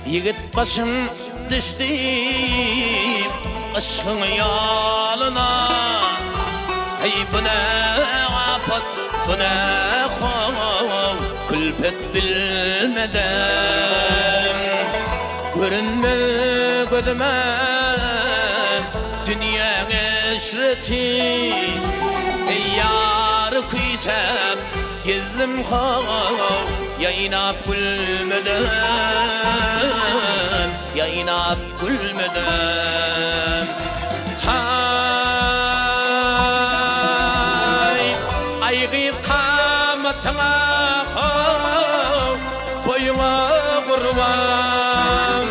Yigit başım düştü aşkın yoluna. Hey bu ne afet, bu ne hoş, külfet bilmeden. Görünme gözüme dünya eşreti. Ey yar kuytep gizlim hoş, yaynap gülmeden, yaynap gülmeden. Hay aygı kamatına boyuma kurban.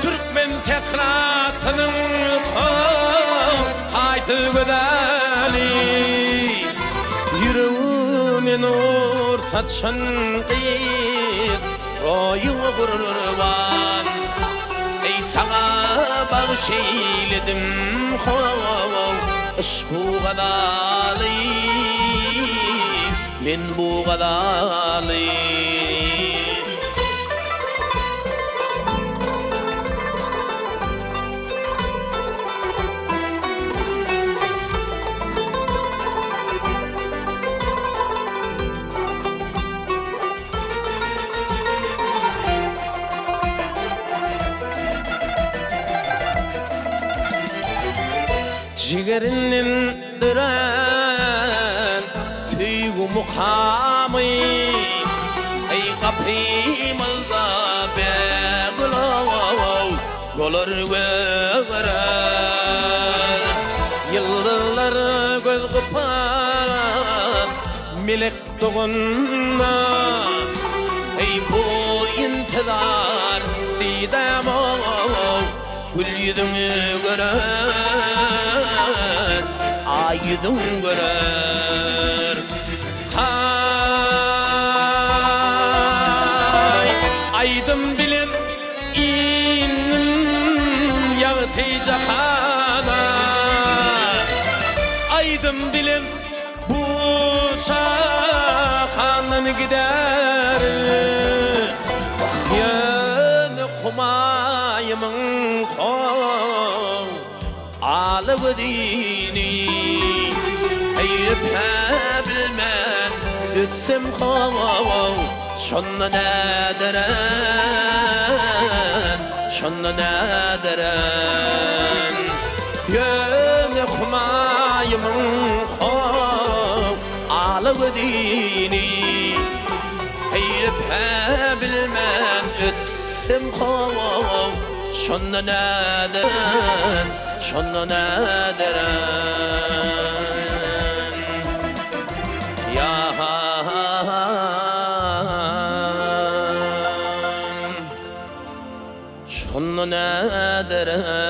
Türkmen tekratının taytı bedeli. Yüreğime nur saçan kıyık royuma kurban. Ey sana bağışeyledim iş bu kadali, men bu kadali. Ciğerinden dönen süygu mukamı. Ey kapımızda beğulav olur verer. Yıllar göz kıpan melek doğunna. Ey bu intizar didem gül yüzünü görer, ay yüzün görer. Hay aydım bilin inin yağıtı cahana. Aydım bilin bu şahanın gider. Yönü kumayımın kol alığı dini. Eyüp'e bilmen ötsem kol şonna nederen, şonna nederen. Yönü kumayımın kol alığı dini. Eyüp'e bilmen ötsem kol şonna nederen, şonna nederen. Ya şonna nederen.